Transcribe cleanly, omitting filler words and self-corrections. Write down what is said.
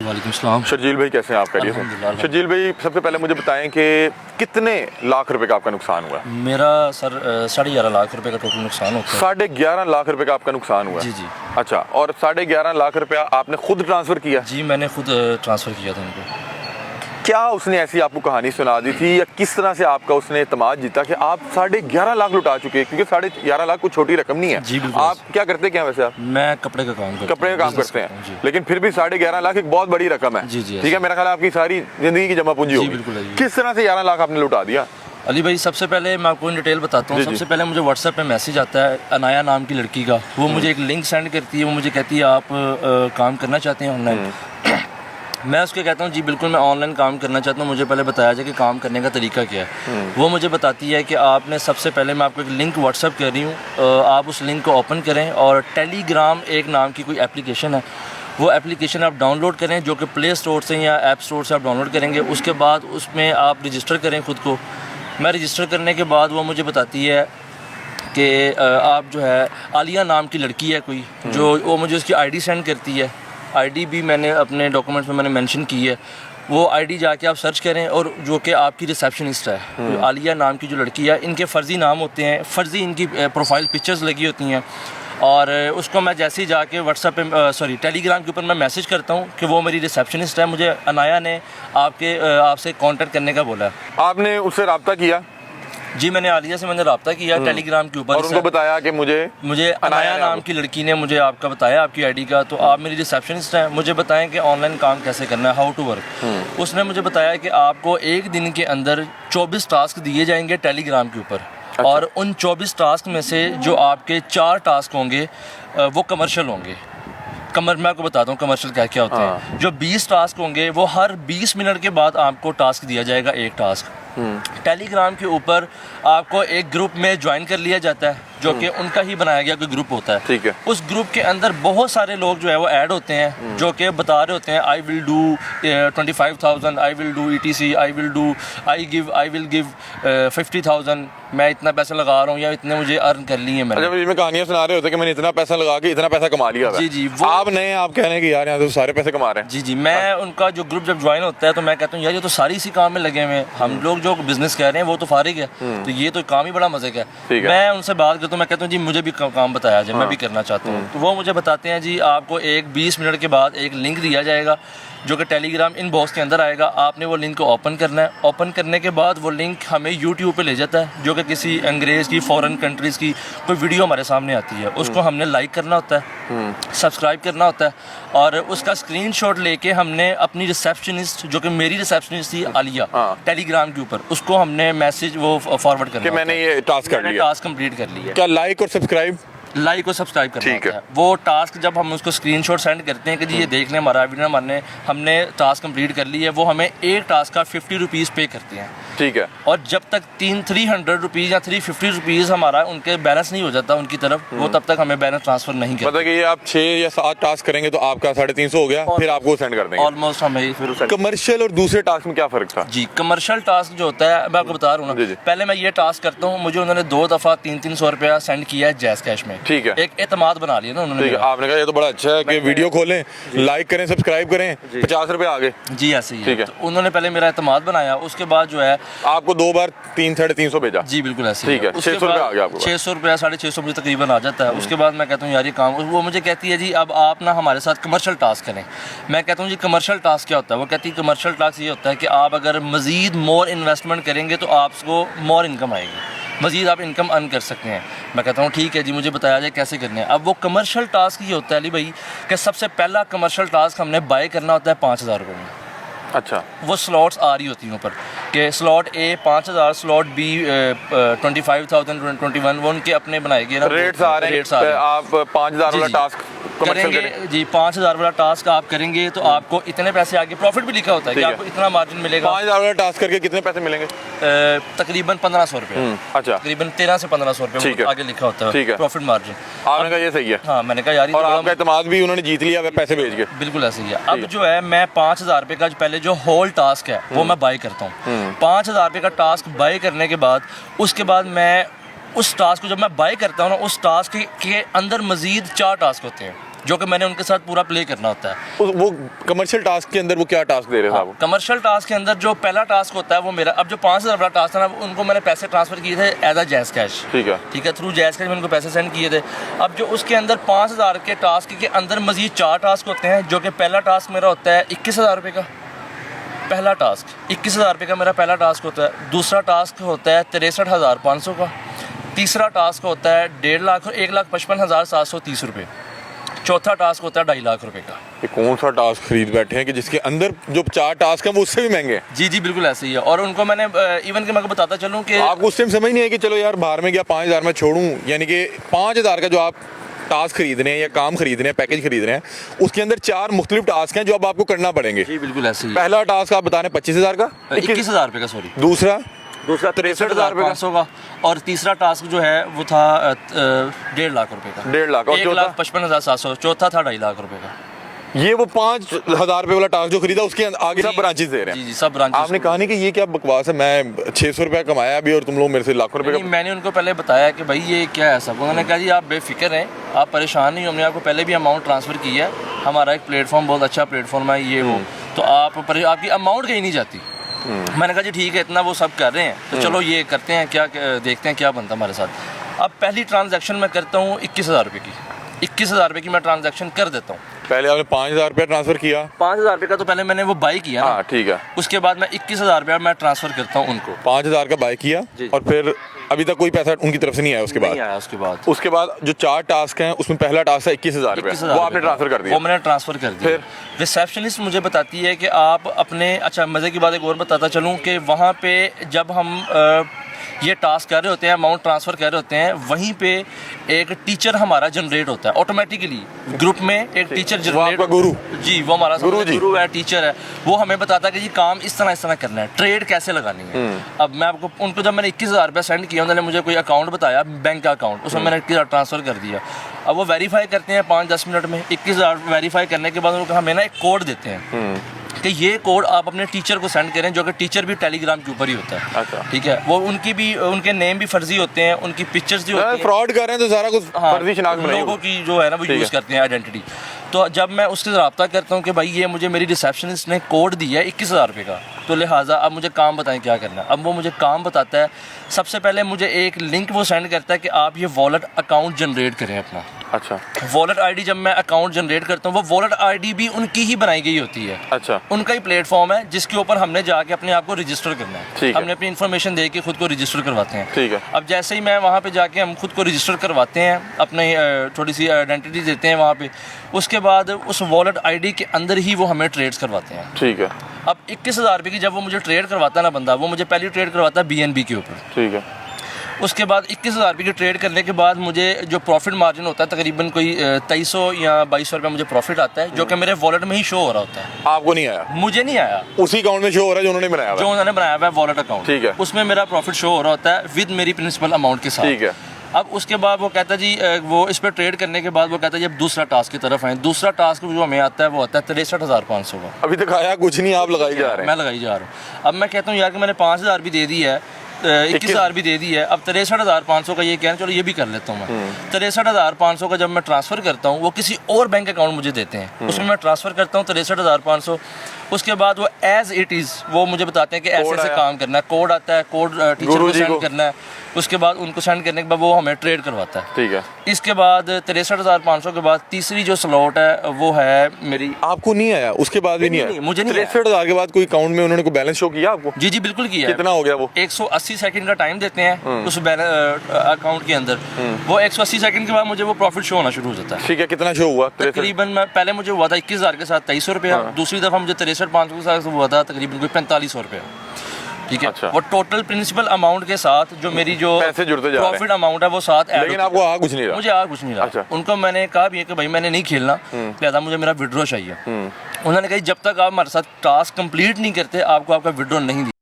वालेकुम सलाम। शर्जील भाई कैसे हैं आप? खैरियत हैं? शर्जील भाई सबसे पहले मुझे बताएं कि कितने लाख रुपए का आपका नुकसान हुआ? मेरा सर 11.5 लाख रुपए का टोटल नुकसान होता है। 11.5 लाख रुपए का आपका नुकसान हुआ? जी जी। अच्छा, और 11.5 लाख रुपया आपने खुद ट्रांसफर किया? जी मैंने खुद ट्रांसफ़र किया था उनको। क्या उसने ऐसी आपको कहानी सुना दी थी या किस तरह से आपका उसने एतमाद जीता कि आप 11.5 लाख लुटा चुके हैं? क्योंकि 11.5 लाख कोई छोटी रकम नहीं है। जी बिल्कुल। आप क्या करते क्या वैसे? आप मैं कपड़े का काम करता कपड़े का काम करते हैं, लेकिन फिर भी 11.5 लाख एक बहुत बड़ी रकम है। जी जी। ठीक है, मेरा ख्याल है आपकी सारी जिंदगी की जमा पूंजी होगी। बिल्कुल है जी। किस तरह से 11 लाख आपने लुटा दिया? अली भाई सबसे पहले मैं आपको इन डिटेल बताता हूँ। सबसे पहले मुझे व्हाट्सएप पे मैसेज आता है अनाया नाम की लड़की का। वो मुझे एक लिंक सेंड करती है। वो मुझे कहती है आप काम करना चाहते हैं ऑनलाइन? मैं उसके कहता हूँ जी बिल्कुल मैं ऑनलाइन काम करना चाहता हूँ, मुझे पहले बताया जाए कि काम करने का तरीका क्या है। वो मुझे बताती है कि आपने सबसे पहले मैं आपको एक लिंक व्हाट्सएप कर रही हूँ, आप उस लिंक को ओपन करें और टेलीग्राम एक नाम की कोई एप्लीकेशन है, वो एप्लीकेशन आप डाउनलोड करें जो कि प्ले स्टोर से या ऐप स्टोर से आप डाउनलोड करेंगे। उसके बाद उसमें आप रजिस्टर करें खुद को। मैं रजिस्टर करने के बाद वो मुझे बताती है कि आप जो है आलिया नाम की लड़की है कोई, जो वो मुझे उसकी आईडी सेंड करती है। आईडी भी मैंने अपने डॉक्यूमेंट्स में मैंने मेंशन की है। वो आईडी जाके आप सर्च करें और जो कि आपकी रिसेप्शनिस्ट है आलिया नाम की जो लड़की है, इनके फ़र्ज़ी नाम होते हैं, फ़र्ज़ी इनकी प्रोफाइल पिक्चर्स लगी होती हैं। और उसको मैं जैसे ही जाके व्हाट्सएप पे टेलीग्राम के ऊपर मैं मैसेज करता हूँ कि वो मेरी रिसेप्शनिस्ट है, मुझे अनाया ने आपसे कांटेक्ट करने का बोला है। आपने उससे रब्ता किया? जी मैंने आलिया से रब्ता किया टेलीग्राम के ऊपर और उनको बताया कि मुझे अनाया नाम की लड़की ने मुझे आपका बताया आपकी आईडी का, तो आप मेरी रिसेप्शनिस्ट हैं, मुझे बताएं कि ऑनलाइन काम कैसे करना है, हाउ टू वर्क। उसने मुझे बताया कि आपको एक दिन के अंदर 24 टास्क दिए जाएंगे टेलीग्राम के ऊपर। अच्छा। और उन 24 टास्क में से जो आपके 4 टास्क होंगे वो कमर्शियल होंगे। मैं आपको बताता हूँ कमर्शियल क्या क्या होते हैं। जो 20 टास्क होंगे वो हर 20 मिनट के बाद आपको टास्क दिया जाएगा, एक टास्क। टेलीग्राम के ऊपर आपको एक ग्रुप में ज्वाइन कर लिया जाता है जो कि उनका ही बनाया गया कोई ग्रुप होता है। ठीक है। उस ग्रुप के अंदर बहुत सारे लोग जो है वो ऐड होते हैं जो कि बता रहे होते हैं I will do 25,000, I will do ETC, I will give 50,000, मैं इतना पैसा लगा रहा हूँ या इतने मुझे अर्न कर लिए मैंने। अच्छा, इसमें कहानियां सुना रहे होते हैं कि मैंने इतना पैसा लगा के इतना पैसा कमा लिया। जी जी। आप नए आप कह रहे हैं कि यार यहाँ तो सारे पैसे कमा रहे हैं। जी जी। मैं उनका जो ग्रुप जब ज्वाइन होता है तो मैं कहता हूँ यार ये तो सारी इसी काम में लगे हुए हैं, हम लोग जो बिजनेस कह रहे हैं वो तो फारिग है, तो ये तो काम ही बड़ा मजे का है। मैं उनसे बात करता हूँ, मैं कहता हूँ जी मुझे भी काम बताया जाए, मैं भी करना चाहता हूँ। तो वो मुझे बताते हैं जी आपको एक 20 मिनट के बाद एक लिंक दिया जाएगा जो कि टेलीग्राम इनबॉक्स के अंदर आएगा। आपने वो लिंक को ओपन करना है। ओपन करने के बाद वो लिंक हमें यूट्यूब पे ले जाता है जो कि किसी अंग्रेज़ की फॉरेन कंट्रीज़ की कोई वीडियो हमारे सामने आती है, उसको हमने लाइक करना होता है, सब्सक्राइब करना होता है और उसका स्क्रीनशॉट लेके हमने अपनी रिसेप्शनिस्ट जो कि मेरी रिसेप्शनिस्ट थी आलिया टेलीग्राम के ऊपर, उसको हमने मैसेज वो फॉरवर्ड करना कि मैंने ये टास्क कर लिया, टास्क कंप्लीट कर लिया। क्या लाइक और सब्सक्राइब और सब्सक्राइब करना होता है। वो टास्क जब हम उसको स्क्रीनशॉट सेंड करते हैं कि जी ये देख लें हमारा वीडियो हमने टास्क कंप्लीट कर ली है, वो हमें एक टास्क का 50 रुपीज़ पे करते हैं। ठीक है। और जब तक 300 रुपीज़ या 350 रुपीज़ हमारा उनके बैलेंस नहीं हो जाता उनकी तरफ, वो तब तक हमें बैलेंस ट्रांसफर नहीं करते। मतलब कि ये आप 6 या 7 टास्क करेंगे तो आपका 350 हो गया, फिर आपको सेंड कर देंगे ऑलमोस्ट हमें। फिर कमर्शियल और दूसरे टास्क में क्या फर्क था? जी कमर्शियल टास्क जो होता है मैं आपको बता रहा हूँ ना, पहले मैं ये टास्क करता हूँ, मुझे उन्होंने 2 दफ़ा 300 रुपया सेंड किया है जैज़ कैश में। ठीक है। एक एतमाद बना लिया ना उन्होंने। आपने कहा ये तो बड़ा अच्छा है कि वीडियो खोलें, लाइक करें, सब्सक्राइब करें, 50 रुपए आ गए। जी ऐसे ही है। तो उन्होंने पहले मेरा एतमाद बनाया, उसके बाद जो है आपको 2 बार 300-350 भेजा। जी बिल्कुल ऐसे। ठीक है। 600 रुपया आ गया आपको? 600 रुपया 650 मुझे तकरीबन आ जाता है। उसके बाद मैं कहता हूँ यार ये काम, वो मुझे कहती है जी अब आप ना हमारे साथ कमर्शियल टास्क करें। मैं कहता हूँ जी कमर्शियल टास्क क्या होता है? वो कहती है कमर्शियल टास्क ये होता है कि आप अगर मज़ीद मोर इन्वेस्टमेंट करेंगे तो आपको मोर इनकम आएगी, मज़ीद आप इनकम अर्न कर सकते हैं। मैं कहता हूँ ठीक है जी, मुझे बताया जाए कैसे करने हैं। अब वो कमर्शियल टास्क ये होता है अली भाई कि सबसे पहला कमर्शियल टास्क हमने बाय करना होता है 5,000 रुपये में। अच्छा। वो स्लॉट्स आ रही होती हैं ऊपर कि स्लॉट A 5,000, स्लॉट B 25,000, 21, वो उनके अपने बनाए गए ना रेट्स आ रहे हैं। आप 5,000 वाला टास्क करेंगे जी, 5,000 वाला टास्क आप करेंगे तो आपको इतने पैसे आगे प्रॉफिट भी लिखा होता है कि आपको इतना मार्जिन मिलेगा। 5,000 वाला टास्क करके कितने पैसे मिलेंगे? तकरीबन 1,500 रुपये। अच्छा। तकरीबन 13 से 1,500 रुपये आगे लिखा होता है। ठीक है। Profit margin. आपने कहा ये सही है? हाँ मैंने कहा यार, और आपका एतमाद भी उन्होंने जीत लिया पैसे भेज के। बिल्कुल ऐसे ही है। अब जो है मैं 5,000 रुपये का पहले जो होल टास्क है वो मैं बाय करता हूँ। 5,000 रुपये का टास्क बाय करने के बाद उसके बाद मैं उस टास्क को जब मैं बाय करता हूँ ना, उस टास्क के अंदर मजीद 4 टास्क होते हैं। जो कि मैंने उनके साथ पूरा प्ले करना होता है। वो कमर्शियल टास्क के अंदर वो क्या टास्क दे रहे थे आपको? कमर्शियल टास्क के अंदर जो पहला टास्क होता है वो मेरा, अब जो 5,000 वाला टास्क था ना, उनको मैंने पैसे ट्रांसफर किए थे एज अ जैज़ कैश। ठीक है, थ्रू जैज़ कैश मैंने उनको पैसे सेंड किए थे। अब जो उसके अंदर 5,000 के टास्क के अंदर मजीद 4 टास्क होते हैं, जो कि पहला टास्क मेरा होता है 21,000 रुपये का। पहला टास्क 21,000 रुपये का मेरा पहला टास्क होता है। दूसरा टास्क होता है 63,500 का। तीसरा टास्क होता है 1.5 लाख और 1,55,730 रुपये। चौथा टास्क होता है 2.5 लाख रुपए का। ये कौन सा टास्क खरीद बैठे हैं कि जिसके अंदर जो 4 टास्क हैं वो उससे भी महंगे हैं? जी बिल्कुल ऐसे ही है। और उनको मैंने इवन कि मैं आपको बताता चलूँ कि आपको उस टाइम समझ नहीं है कि चलो यार बाहर में गया 5,000 में छोड़ूं, यानी कि 5,000 का जो आप टास्क खरीद रहे हैं या काम खरीद रहे हैं, पैकेज खरीद रहे हैं, उसके अंदर 4 मुख्तलिफ टास्क हैं जो अब आपको करना पड़ेंगे। जी बिल्कुल ऐसे ही। पहला टास्क आप बता रहे हैं 25,000 का, 21,000 रुपये का, सॉरी। दूसरा 63,500 का। और तीसरा टास्क जो है वो था 1.5 लाख रुपए का। 1.5 लाख। और 1,55,700। चौथा था 2.5 लाख रुपए का। ये वो 5,000 रुपए वाला टास्क जो खरीदा उसके आगे सब ब्रांचेस दे रहे हैं। जी सब ब्रांचेस। आपने कहा नहीं कि ये क्या बकवास है, मैं 600 रुपया कमाया अभी और तुम लोग मेरे से लाखों रुपए का? मैंने उनको पहले बताया कि भाई ये क्या है सब। उन्होंने कहा जी आप बेफिक्र हैं, आप परेशान नहीं, हमने आपको पहले भी अमाउंट ट्रांसफ़र किया है, हमारा एक प्लेटफॉर्म बहुत अच्छा प्लेटफॉर्म है ये वो, तो आपकी अमाउंट कहीं नहीं जाती। मैंने कहा जी ठीक है, इतना वो सब कर रहे हैं तो चलो ये करते हैं, क्या देखते हैं क्या बनता हमारे साथ। अब पहली ट्रांजैक्शन मैं करता हूँ 21,000 रुपये की। 21,000 रुपये की मैं ट्रांजैक्शन कर देता हूँ। पहले आपने 5,000 रुपया ट्रांसफर किया? 5,000 रुपये का तो पहले मैंने वो बाई किया ना। ठीक है। उसके बाद मैं 21,000 रुपया मैं ट्रांसफ़र करता हूँ उनको। 5,000 का बाय किया और फिर अभी तक कोई पैसा उनकी तरफ से नहीं आया? उसके बाद नहीं आया। उसके बाद जो 4 टास्क हैं उसमें पहला टास्क है 21,000 रुपये, वो आपने ट्रांसफर कर दिया? वो मैंने ट्रांसफ़र कर दिया। फिर रिसेप्शनिस्ट मुझे बताती है कि आप अपने, अच्छा मज़े की बात एक और बताता चलूँ कि वहाँ पे जब हम ये टास्क कर रहे होते हैं, अमाउंट ट्रांसफ़र कर रहे होते हैं, वहीं पे एक टीचर हमारा जनरेट होता है ऑटोमेटिकली। ग्रुप में एक टीचर जनरेट, गुरु जी वो हमारा गुरु है, टीचर है, वो हमें बताता है कि जी काम इस तरह करना है, ट्रेड कैसे लगानी है। अब मैं आपको उनको जब मैंने 21,000 रुपया सेंड किया, उन्होंने मुझे कोई अकाउंट बताया, बैंक का अकाउंट, उसमें मैंने 21,000 ट्रांसफ़र कर दिया। अब वो वेरीफाई करते हैं 5-10 मिनट में। 21,000 वेरीफाई करने के बाद उनको हमें ना एक कोड देते हैं कि ये कोड आप अपने टीचर को सेंड करें, जो कि टीचर भी टेलीग्राम के ऊपर ही होता है। अच्छा। ठीक है, वो उनके नेम भी फर्जी होते हैं, उनकी पिक्चर्स भी होती हैं। फ्रॉड कर रहे हैं तो सारा कुछ फर्जी शनाख्त लोगों की जो है ना वो यूज़ करते हैं आइडेंटिटी। तो जब मैं उससे रब्ता करता हूँ कि भाई ये मुझे मेरी रिसेप्शनिस्ट ने कोड दिया है 21,000 रुपये का, तो लिहाजा अब मुझे काम बताएं क्या करना है। अब वो मुझे काम बताता है। सबसे पहले मुझे एक लिंक वो सेंड करता है कि आप ये वॉलेट अकाउंट जनरेट करें अपना। अच्छा। वॉलेट आईडी जब मैं अकाउंट जनरेट करता हूँ, वो वॉलेट आईडी भी उनकी ही बनाई गई होती है। अच्छा। उनका ही प्लेटफॉर्म है जिसके ऊपर हमने जाके अपने आप को रजिस्टर करना है। हमने अपनी इन्फॉर्मेशन दे के खुद को रजिस्टर करवाते हैं। ठीक है। अब जैसे ही मैं वहाँ पे जाके हम खुद को रजिस्टर करवाते हैं, अपनी थोड़ी सी आइडेंटिटी देते हैं वहाँ पे, उसके बाद उस वॉलेट आईडी के अंदर ही वो हमें ट्रेड्स करवाते हैं। ठीक है। अब 21,000 रुपये की जब वो मुझे ट्रेड करवाता है ना बंदा, वो मुझे पहली ट्रेड करवाता है BNB के ऊपर। ठीक है। उसके बाद 21,000 रुपये की ट्रेड करने के बाद मुझे जो प्रॉफिट मार्जिन होता है तकरीबन कोई 2300 या 2200 रुपये मुझे प्रॉफिट आता है, जो कि मेरे वॉलेट में ही शो हो रहा होता है। आपको नहीं आया? मुझे नहीं आया। उसी अकाउंट में शो हो रहा है जो उन्होंने बनाया जो उन्होंने बनाया हुआ है वॉलेट अकाउंट। ठीक है। उसमें मेरा प्रॉफिट शो हो रहा होता है विद मेरी प्रिंसिपल अमाउंट के साथ। ठीक है। अब उसके बाद वो कहता है जी, वो इस पर ट्रेड करने के बाद वो कहता है जब दूसरा टास्क की तरफ आए, दूसरा टास्क जो हमें आता है वो आता है 63,500 का। अभी तक आया कुछ नहीं, आप लगाई जा रहे हैं? मैं लगाई जा रहा हूँ। अब मैं कहता हूँ यार कि मैंने 5,000 भी दे दी है, 21,000 भी दे दी है, अब 63,500 का ये कहना चलो ये भी कर लेता हूँ मैं। 63,500 का जब मैं ट्रांसफ़र करता हूँ, वो किसी और बैंक अकाउंट मुझे देते हैं, उसमें मैं ट्रांसफ़र करता हूँ 63,500। उसके बाद वो एज इट इज़ वो मुझे बताते हैं कि ऐसे ऐसे काम करना है, कोड आता है, कोड टीचर को सेंड करना है। उसके बाद उनको सेंड करने के बाद वो हमें ट्रेड करवाता है। ठीक है। इसके बाद 63,500 के बाद तीसरी जो स्लॉट है वो है मेरी। आपको नहीं आया? उसके बाद भी नहीं आया? मुझे नहीं। 63,000 के बाद कोई अकाउंट में उन्होंने कोई बैलेंस शो किया आपको? जी बिल्कुल किया। कितना हो गया वो? 180 सेकंड का टाइम देते हैं उस अकाउंट के अंदर। वो 180 सेकंड के बाद मुझे वो प्रॉफिट शो होना शुरू हो जाता है। ठीक है। कितना शो हुआ? तकरीबन पहले मुझे हुआ था 21,000 के साथ 2300 रुपया। दूसरी दफा मुझे 63,500 के साथ हुआ था तकरीबन कोई 4500 रुपया। ठीक है। अच्छा। वो टोटल प्रिंसिपल अमाउंट के साथ जो मेरी जो पैसे जुड़ते जा रहे हैं, प्रॉफिट अमाउंट है वो साथ ऐड। लेकिन आपको आ कुछ नहीं रहा? मुझे आ कुछ नहीं रहा। अच्छा। उनको मैंने कहा भी है कि भाई मैंने नहीं खेलना, लिहाजा मुझे मेरा विड्रॉ चाहिए। उन्होंने कहा जब तक आप हमारे साथ टास्क कंप्लीट नहीं करते आपको आपका विड्रॉ नहीं